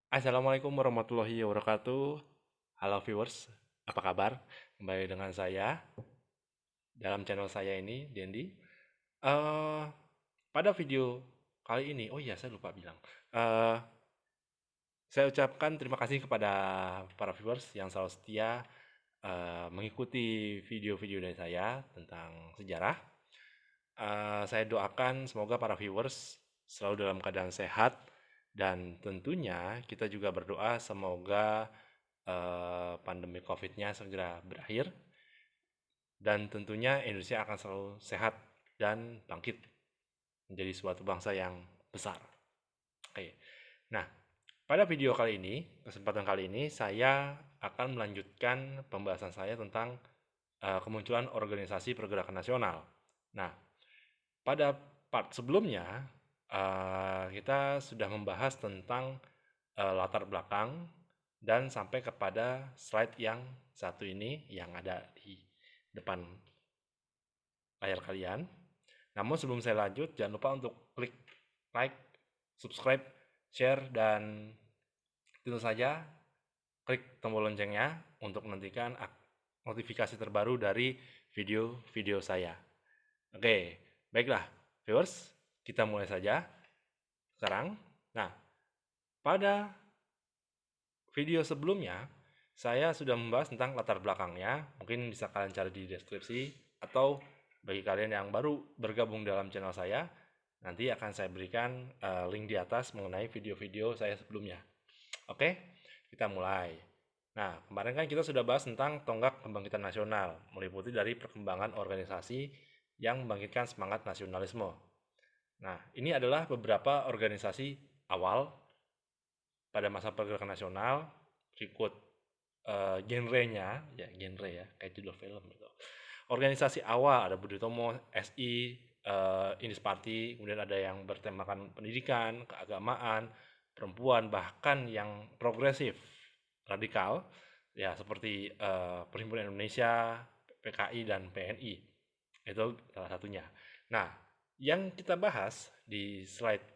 Assalamualaikum warahmatullahi wabarakatuh. Halo viewers, apa kabar? Kembali dengan saya dalam channel saya ini, Dendi. Eh, Pada video kali ini, oh iya saya lupa bilang. Eh, saya ucapkan terima kasih kepada para viewers yang selalu setia mengikuti video-video dari saya tentang sejarah. Saya doakan semoga para viewers selalu dalam keadaan sehat dan tentunya kita juga berdoa semoga pandemi COVID-nya segera berakhir dan tentunya Indonesia akan selalu sehat dan bangkit menjadi suatu bangsa yang besar. Oke. Nah, pada video kali ini, kesempatan kali ini saya akan melanjutkan pembahasan saya tentang kemunculan organisasi pergerakan nasional. Nah, pada part sebelumnya kita sudah membahas tentang latar belakang dan sampai kepada slide yang satu ini yang ada di depan layar kalian. Namun sebelum saya lanjut, jangan lupa untuk klik like, subscribe, share, dan tentu saja klik tombol loncengnya untuk menantikan notifikasi terbaru dari video-video saya. Oke, baiklah viewers, kita mulai saja sekarang. Nah, pada video sebelumnya, saya sudah membahas tentang latar belakangnya. Mungkin bisa kalian cari di deskripsi, atau bagi kalian yang baru bergabung dalam channel saya, nanti akan saya berikan link di atas mengenai video-video saya sebelumnya. Oke, kita mulai. Nah, kemarin kan kita sudah bahas tentang tonggak kebangkitan nasional, meliputi dari perkembangan organisasi yang membangkitkan semangat nasionalisme. Nah, ini adalah beberapa organisasi awal pada masa pergerakan nasional, berikut genrenya, ya genre ya, kayak judul film gitu. Organisasi awal ada Budi Utomo, SI, Indis Party, kemudian ada yang bertemakan pendidikan, keagamaan, perempuan, bahkan yang progresif, radikal, ya seperti Perhimpunan Indonesia, PKI, dan PNI. Itu salah satunya. Nah, yang kita bahas di slide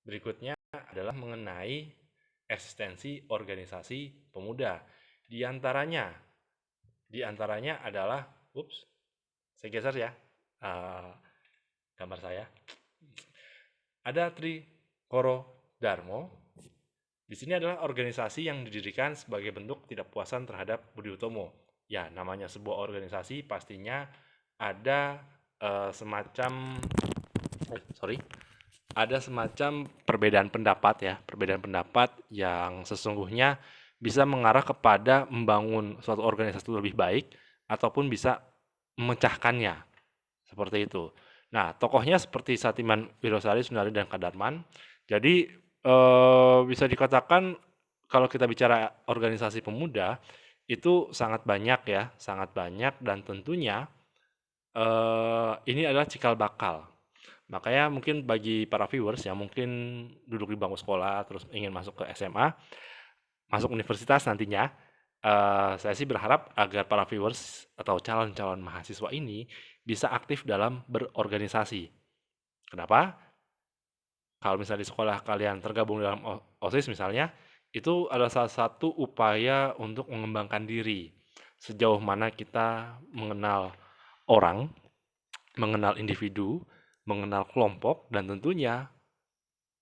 berikutnya adalah mengenai eksistensi organisasi pemuda. Di antaranya, adalah, ups, saya geser ya, uh, gambar saya. Ada Tri Koro Darmo. Di sini adalah organisasi yang didirikan sebagai bentuk tidak puasan terhadap Budi Utomo. Ya, namanya sebuah organisasi pastinya ada semacam, sorry, ada semacam perbedaan pendapat ya, perbedaan pendapat yang sesungguhnya bisa mengarah kepada membangun suatu organisasi lebih baik ataupun bisa memecahkannya, seperti itu. Nah, tokohnya seperti Satiman Wirosari, Sunari, dan Kadarman. Jadi bisa dikatakan kalau kita bicara organisasi pemuda itu sangat banyak ya, sangat banyak dan tentunya ini adalah cikal bakal. Makanya mungkin bagi para viewers yang mungkin duduk di bangku sekolah terus ingin masuk ke SMA, masuk universitas nantinya, saya sih berharap agar para viewers atau calon-calon mahasiswa ini bisa aktif dalam berorganisasi. Kenapa? Kalau misalnya di sekolah kalian tergabung dalam OSIS misalnya, itu adalah salah satu upaya untuk mengembangkan diri. Sejauh mana kita mengenal orang, mengenal individu, mengenal kelompok, dan tentunya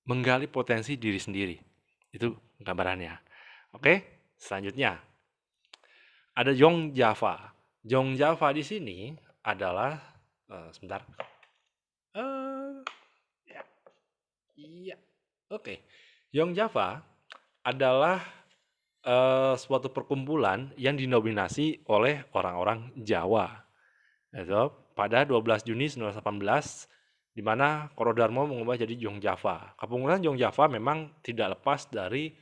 menggali potensi diri sendiri. Itu gambarannya. Oke, selanjutnya ada Yong Java. Yong Java di sini adalah sebentar. Eh, ya, iya. Oke. Yong Java adalah suatu perkumpulan yang dinominasi oleh orang-orang Jawa. Itu pada 12 Juni 1918 di mana Korodarmo mengubah jadi Yong Java. Kepengurusan Yong Java memang tidak lepas dari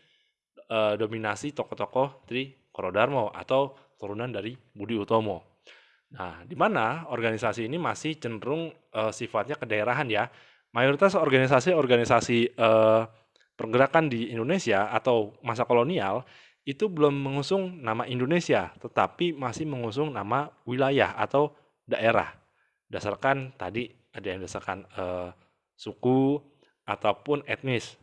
dominasi tokoh-tokoh Tri Korodarmo atau turunan dari Budi Utomo. Nah, di mana organisasi ini masih cenderung sifatnya kedaerahan ya. Mayoritas organisasi-organisasi pergerakan di Indonesia atau masa kolonial itu belum mengusung nama Indonesia, tetapi masih mengusung nama wilayah atau daerah. Berdasarkan tadi ada yang berdasarkan suku ataupun etnis.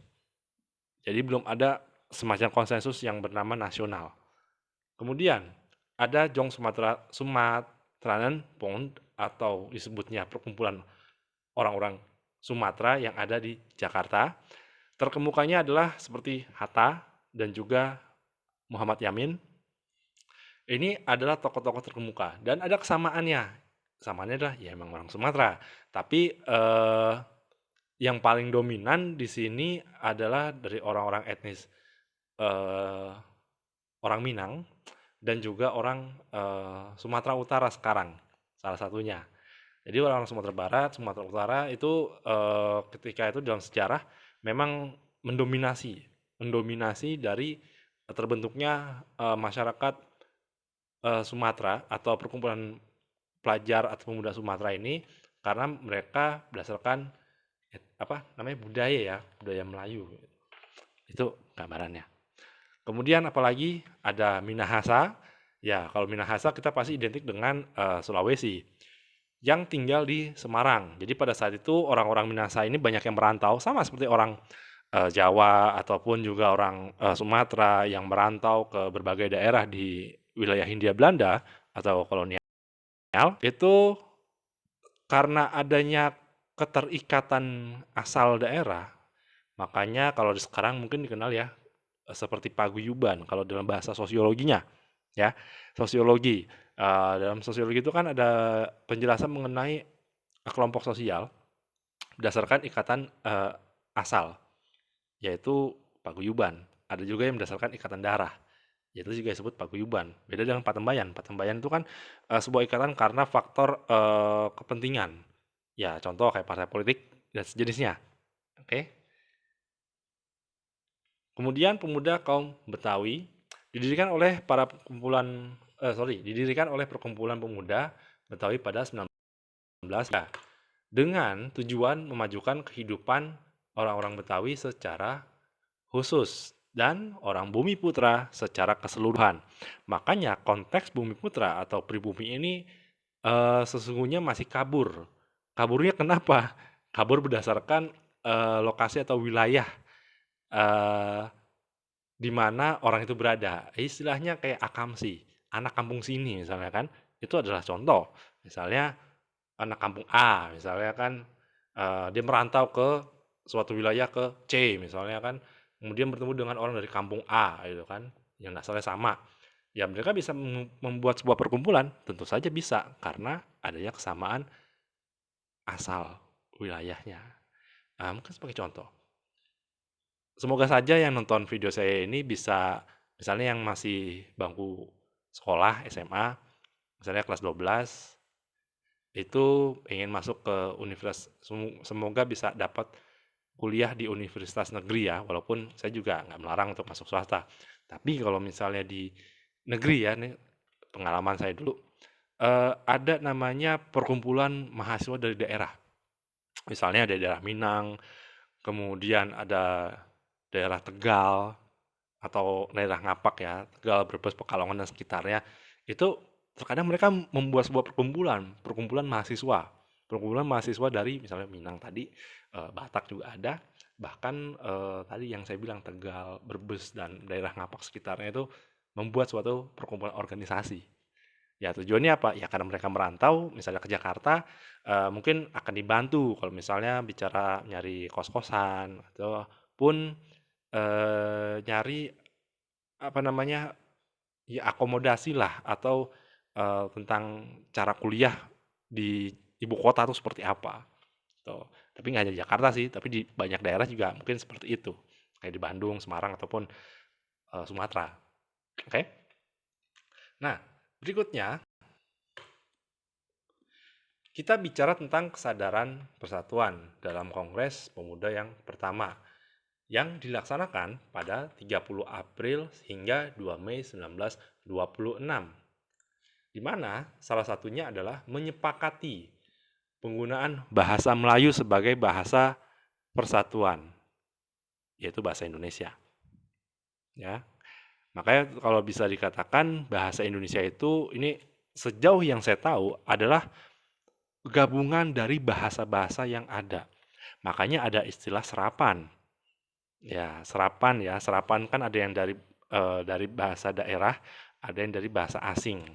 Jadi belum ada semacam konsensus yang bernama nasional. Kemudian ada Jong Sumatranen Bond atau disebutnya perkumpulan orang-orang Sumatera yang ada di Jakarta. Terkemukanya adalah seperti Hatta dan juga Muhammad Yamin. Ini adalah tokoh-tokoh terkemuka dan ada kesamaannya. Kesamaannya adalah ya emang orang Sumatera, tapi yang paling dominan di sini adalah dari orang-orang etnis orang Minang dan juga orang Sumatera Utara sekarang, salah satunya. Jadi orang Sumatera Barat, Sumatera Utara itu ketika itu dalam sejarah memang mendominasi dari terbentuknya masyarakat Sumatera atau perkumpulan pelajar atau pemuda Sumatera ini karena mereka berdasarkan apa namanya budaya Melayu. Itu gambarannya. Kemudian apalagi ada Minahasa. Ya, kalau Minahasa kita pasti identik dengan Sulawesi yang tinggal di Semarang. Jadi pada saat itu orang-orang Minahasa ini banyak yang merantau, sama seperti orang Jawa ataupun juga orang Sumatera yang merantau ke berbagai daerah di wilayah Hindia Belanda atau kolonial. Itu karena adanya keterikatan asal daerah, makanya kalau sekarang mungkin dikenal ya seperti paguyuban kalau dalam bahasa sosiologinya ya. Sosiologi dalam sosiologi itu kan ada penjelasan mengenai kelompok sosial berdasarkan ikatan asal, yaitu paguyuban. Ada juga yang berdasarkan ikatan darah, yaitu juga disebut paguyuban. Beda dengan patembayan. Patembayan itu kan sebuah ikatan karena faktor kepentingan. Ya, contoh kayak partai politik dan sejenisnya. Oke. Kemudian pemuda kaum Betawi didirikan oleh perkumpulan pemuda Betawi pada 19 dengan tujuan memajukan kehidupan orang-orang Betawi secara khusus dan orang Bumi Putra secara keseluruhan. Makanya konteks Bumi Putra atau pribumi ini sesungguhnya masih kabur. Kaburnya kenapa? Kabur berdasarkan lokasi atau wilayah di mana orang itu berada. Istilahnya kayak akamsi, anak kampung sini misalnya kan, itu adalah contoh. Misalnya anak kampung A, misalnya kan dia merantau ke suatu wilayah ke C misalnya kan, kemudian bertemu dengan orang dari kampung A gitu kan, yang asalnya sama. Ya mereka bisa membuat sebuah perkumpulan, tentu saja bisa karena adanya kesamaan asal wilayahnya. Mungkin sebagai contoh. Semoga saja yang nonton video saya ini bisa, misalnya yang masih bangku sekolah SMA, misalnya kelas 12, itu ingin masuk ke universitas, semoga bisa dapat kuliah di universitas negeri ya, walaupun saya juga nggak melarang untuk masuk swasta. Tapi kalau misalnya di negeri ya, nih pengalaman saya dulu, ada namanya perkumpulan mahasiswa dari daerah. Misalnya ada daerah Minang, kemudian ada daerah Tegal, atau daerah Ngapak ya, Tegal, Brebes, Pekalongan dan sekitarnya, itu terkadang mereka membuat sebuah perkumpulan mahasiswa. Perkumpulan mahasiswa dari misalnya Minang tadi, Batak juga ada, bahkan tadi yang saya bilang Tegal, Brebes dan daerah Ngapak sekitarnya itu membuat suatu perkumpulan organisasi. Ya tujuannya apa? Ya karena mereka merantau, misalnya ke Jakarta, mungkin akan dibantu kalau misalnya bicara nyari kos-kosan ataupun nyari apa namanya, ya akomodasi lah atau tentang cara kuliah di ibu kota tuh seperti apa, gitu. Tapi nggak hanya di Jakarta sih, tapi di banyak daerah juga mungkin seperti itu, kayak di Bandung, Semarang, ataupun Sumatera. Oke? Nah, berikutnya kita bicara tentang kesadaran persatuan dalam Kongres Pemuda yang pertama yang dilaksanakan pada 30 April hingga 2 Mei 1926. Di mana salah satunya adalah menyepakati penggunaan bahasa Melayu sebagai bahasa persatuan, yaitu bahasa Indonesia. Ya, makanya kalau bisa dikatakan bahasa Indonesia itu ini sejauh yang saya tahu adalah gabungan dari bahasa-bahasa yang ada. Makanya ada istilah serapan. Ya, serapan ya. Serapan kan ada yang dari bahasa daerah, ada yang dari bahasa asing.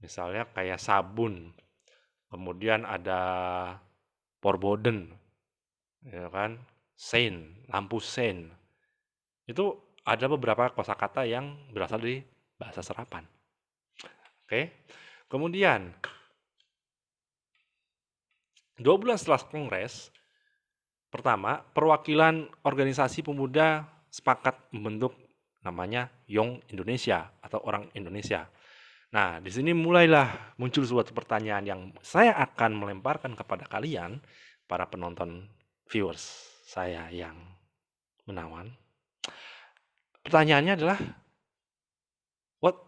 Misalnya kayak sabun, kemudian ada Porbodden, ya kan? Sein, lampu sein. Itu ada beberapa kosakata yang berasal dari bahasa serapan. Oke. Kemudian 2 bulan setelah kongres, pertama, perwakilan organisasi pemuda sepakat membentuk namanya Young Indonesia atau Orang Indonesia. Nah, di sini mulailah muncul suatu pertanyaan yang saya akan melemparkan kepada kalian, para penonton viewers saya yang menawan. Pertanyaannya adalah, what,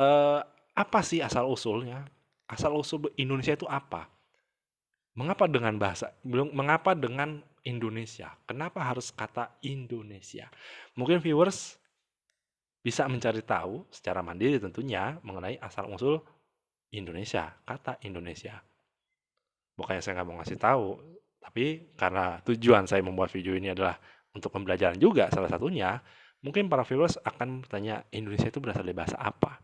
eh, apa sih asal usulnya? Asal usul Indonesia itu apa? Mengapa dengan Indonesia? Kenapa harus kata Indonesia? Mungkin viewers bisa mencari tahu secara mandiri tentunya mengenai asal usul Indonesia, kata Indonesia. Bukannya saya nggak mau ngasih tahu, tapi karena tujuan saya membuat video ini adalah untuk pembelajaran juga salah satunya, mungkin para viewers akan bertanya, Indonesia itu berasal dari bahasa apa?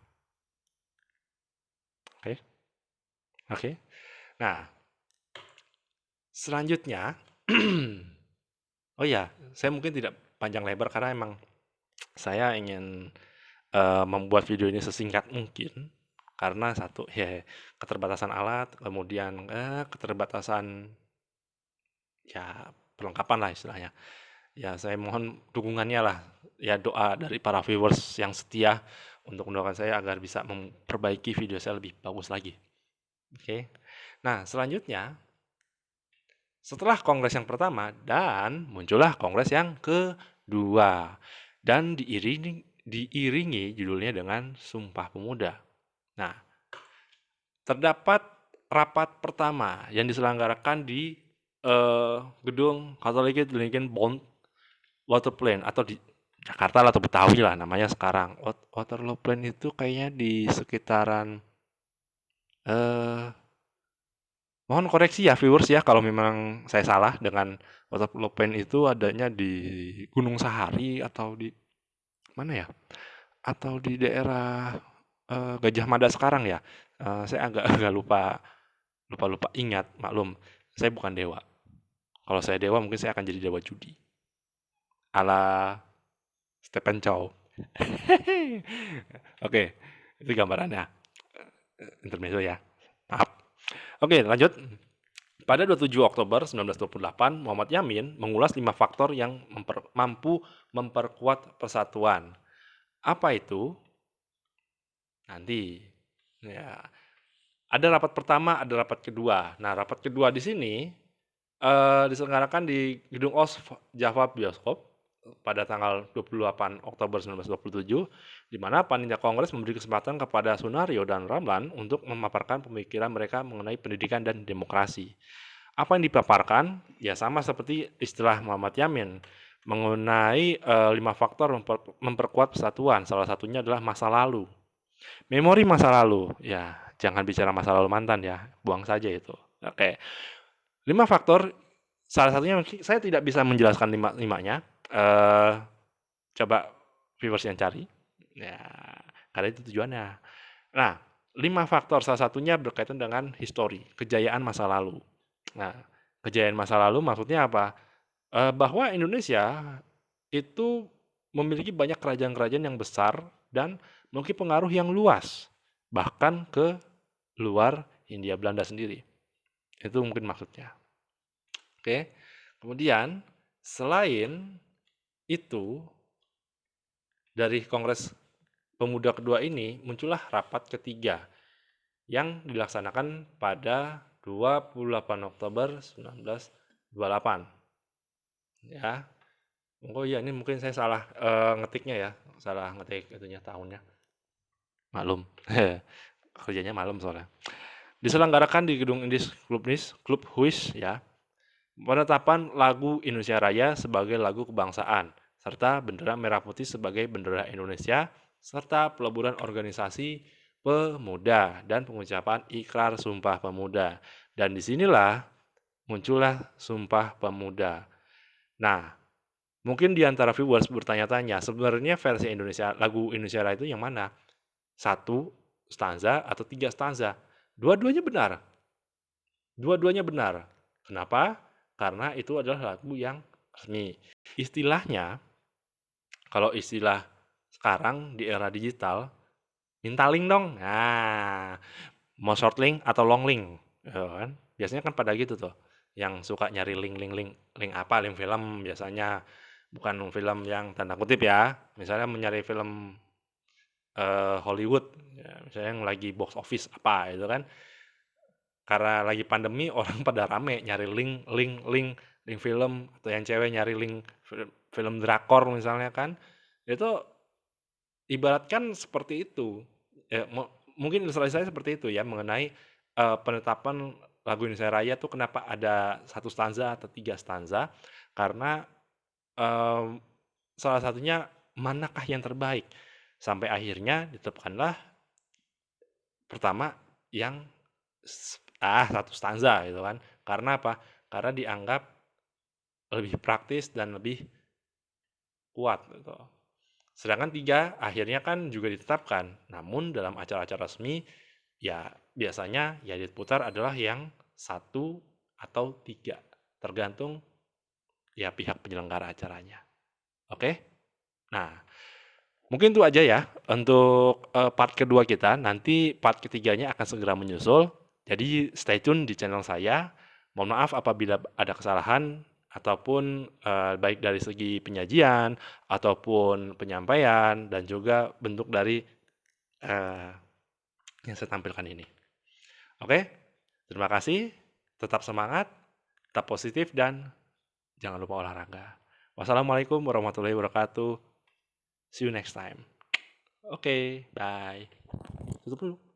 Oke, oke. Nah, selanjutnya, oh ya, saya mungkin tidak panjang lebar karena emang saya ingin membuat video ini sesingkat mungkin karena satu ya keterbatasan alat, kemudian keterbatasan ya perlengkapan lah istilahnya. Ya saya mohon dukungannya lah, ya doa dari para viewers yang setia untuk mendoakan saya agar bisa memperbaiki video saya lebih bagus lagi. Oke. Nah, selanjutnya setelah kongres yang pertama dan muncullah kongres yang kedua dan diiringi judulnya dengan Sumpah Pemuda. Nah, terdapat rapat pertama yang diselenggarakan di gedung Catholic Lincoln Bond Water Plant atau di Jakarta lah atau Betawi lah namanya sekarang. Waterloo Plant itu kayaknya di sekitaran mohon koreksi ya viewers ya kalau memang saya salah dengan Waterloo Plant itu adanya di Gunung Sahari atau di mana ya? Atau di daerah Gajah Mada sekarang ya. Saya agak agak lupa ingat, maklum. Saya bukan dewa. Kalau saya dewa mungkin saya akan jadi dewa judi. Ala Stephen Chow. Oke, itu gambarannya. Intermezzo ya. Maaf. Oke, lanjut. Pada 27 Oktober 1928, Muhammad Yamin mengulas 5 faktor yang mampu memperkuat persatuan. Apa itu? Nanti. Ya. Ada rapat pertama, ada rapat kedua. Nah, rapat kedua di sini diselenggarakan di Gedung OS Java Bioskop pada tanggal 28 Oktober 1927, di mana panitia kongres memberi kesempatan kepada Sunario dan Ramlan untuk memaparkan pemikiran mereka mengenai pendidikan dan demokrasi. Apa yang dipaparkan? Ya sama seperti istilah Muhammad Yamin, mengenai 5 faktor memperkuat persatuan. Salah satunya adalah masa lalu. Memori masa lalu, ya jangan bicara masa lalu mantan ya, buang saja itu. Oke, 5 faktor, salah satunya saya tidak bisa menjelaskan limanya, coba viewers yang cari, ya karena itu tujuannya. Nah, 5 faktor, salah satunya berkaitan dengan histori, kejayaan masa lalu. Nah, kejayaan masa lalu maksudnya apa? Bahwa Indonesia itu memiliki banyak kerajaan-kerajaan yang besar dan memiliki pengaruh yang luas, bahkan ke luar Hindia Belanda sendiri. Itu mungkin maksudnya. Oke. Kemudian selain itu dari Kongres Pemuda kedua ini muncullah rapat ketiga yang dilaksanakan pada 28 Oktober 1928. Ya. Oh iya, ini mungkin saya salah ngetiknya ya, salah ngetik itunya tahunnya. Maklum, kerjanya malam soalnya. Diselenggarakan di Gedung Indis Klub Huis ya. Penetapan lagu Indonesia Raya sebagai lagu kebangsaan, serta bendera merah putih sebagai bendera Indonesia, serta peleburan organisasi pemuda dan pengucapan ikrar Sumpah Pemuda. Dan disinilah muncullah Sumpah Pemuda. Nah, Mungkin di antara viewers bertanya-tanya, sebenarnya versi Indonesia lagu Indonesia Raya itu yang mana? 1 stanza atau 3 stanza? Dua-duanya benar. Dua-duanya benar. Kenapa? Karena itu adalah lagu yang resmi. Istilahnya, kalau istilah sekarang di era digital, minta link dong. Nah, mau short link atau long link, gitu kan. Biasanya kan pada gitu tuh, yang suka nyari link apa, link film biasanya, bukan film yang tanda kutip ya, misalnya mencari film Hollywood, ya, misalnya yang lagi box office apa itu kan, karena lagi pandemi orang pada rame nyari link film, atau yang cewek nyari link film drakor misalnya kan, itu ibaratkan seperti itu. Ya, mungkin ilustrasi saya seperti itu ya mengenai penetapan lagu Indonesia Raya tuh kenapa ada 1 stanza atau 3 stanza, karena em, salah satunya manakah yang terbaik, sampai akhirnya ditetapkanlah pertama yang 1 stanza gitu kan. Karena apa? Karena dianggap lebih praktis dan lebih kuat gitu. Sedangkan 3 akhirnya kan juga ditetapkan, namun dalam acara-acara resmi ya biasanya ya diputar adalah yang 1 atau 3, tergantung ya pihak penyelenggara acaranya. Oke? Nah, mungkin itu aja ya untuk part kedua kita. Nanti part ketiganya akan segera menyusul. Jadi stay tune di channel saya. Mohon maaf apabila ada kesalahan ataupun baik dari segi penyajian ataupun penyampaian dan juga bentuk dari eh, yang saya tampilkan ini. Oke, terima kasih. Tetap semangat, tetap positif dan jangan lupa olahraga. Wassalamualaikum warahmatullahi wabarakatuh. See you next time. Oke, bye. Tutup dulu.